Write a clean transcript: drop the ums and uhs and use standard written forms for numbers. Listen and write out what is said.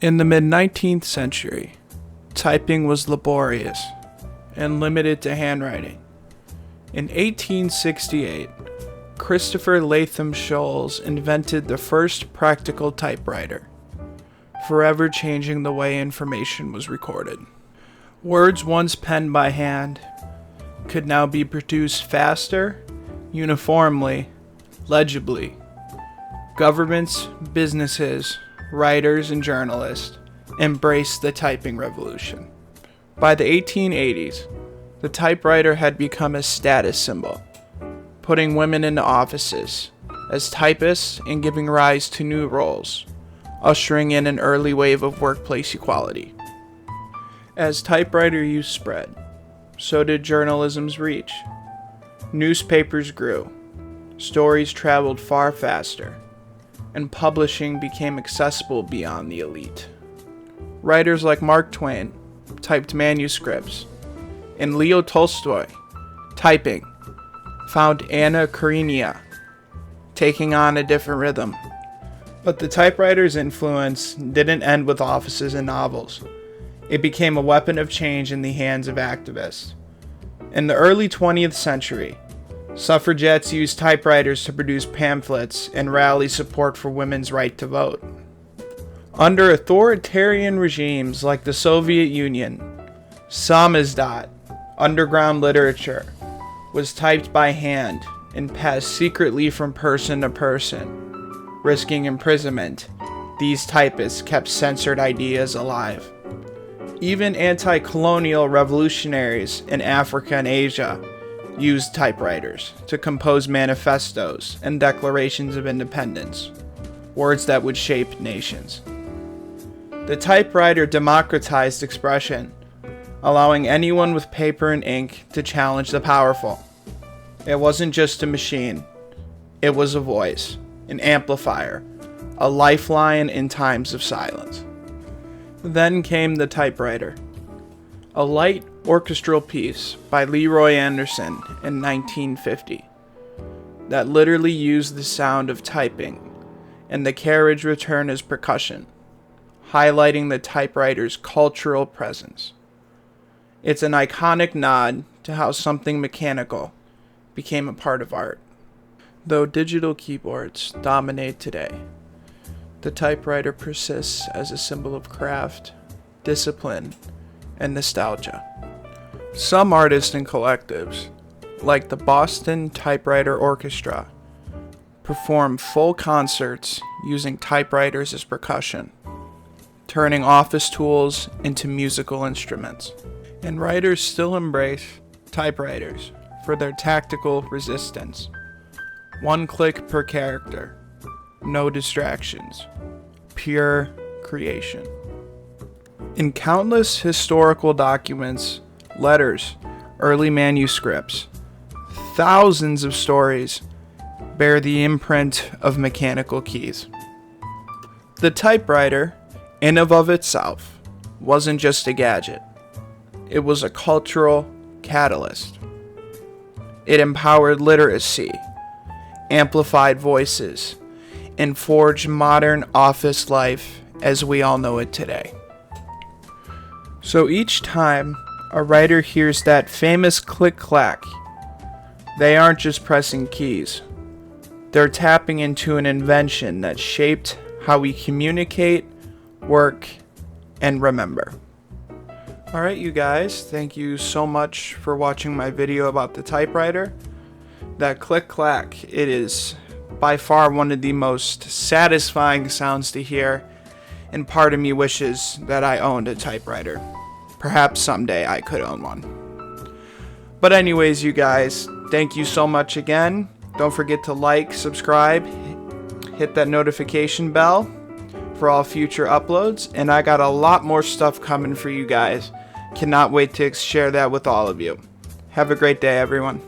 In the mid-19th century, typing was laborious and limited to handwriting. In 1868, Christopher Latham Sholes invented the first practical typewriter, forever changing the way information was recorded. Words once penned by hand could now be produced faster, uniformly, legibly. Governments, businesses, writers, and journalists embraced the typing revolution. By the 1880s, the typewriter had become a status symbol, putting women into offices as typists and giving rise to new roles, ushering in an early wave of workplace equality. As typewriter use spread, so did journalism's reach. Newspapers grew, stories traveled far faster, and publishing became accessible beyond the elite. Writers like Mark Twain typed manuscripts, and Leo Tolstoy, typing, found Anna Karenina, taking on a different rhythm. But the typewriter's influence didn't end with offices and novels. It became a weapon of change in the hands of activists. In the early 20th century, suffragettes used typewriters to produce pamphlets and rally support for women's right to vote. Under authoritarian regimes like the Soviet Union, samizdat, underground literature, was typed by hand and passed secretly from person to person. Risking imprisonment, these typists kept censored ideas alive. Even anti-colonial revolutionaries in Africa and Asia used typewriters to compose manifestos and declarations of independence, words that would shape nations. The typewriter democratized expression, allowing anyone with paper and ink to challenge the powerful. It wasn't just a machine, it was a voice, an amplifier, a lifeline in times of silence. Then came the typewriter, a light orchestral piece by Leroy Anderson in 1950 that literally used the sound of typing and the carriage return as percussion, highlighting the typewriter's cultural presence. It's an iconic nod to how something mechanical became a part of art. Though digital keyboards dominate today, the typewriter persists as a symbol of craft, discipline, and nostalgia. Some artists and collectives, like the Boston Typewriter Orchestra, perform full concerts using typewriters as percussion, turning office tools into musical instruments. And writers still embrace typewriters for their tactical resistance. One click per character, no distractions, pure creation. In countless historical documents, letters, early manuscripts, thousands of stories bear the imprint of mechanical keys. The typewriter, in and of itself, wasn't just a gadget. It was a cultural catalyst. It empowered literacy, amplified voices, and forged modern office life as we all know it today. So each time a writer hears that famous click-clack, they aren't just pressing keys. They're tapping into an invention that shaped how we communicate, work, and remember. Alright, you guys, thank you so much for watching my video about the typewriter. That click-clack, it is by far one of the most satisfying sounds to hear, and part of me wishes that I owned a typewriter. Perhaps someday I could own one. But anyways, you guys, thank you so much again. Don't forget to like, subscribe, hit that notification bell for all future uploads, and I got a lot more stuff coming for you guys. Cannot wait to share that with all of you. Have a great day, everyone.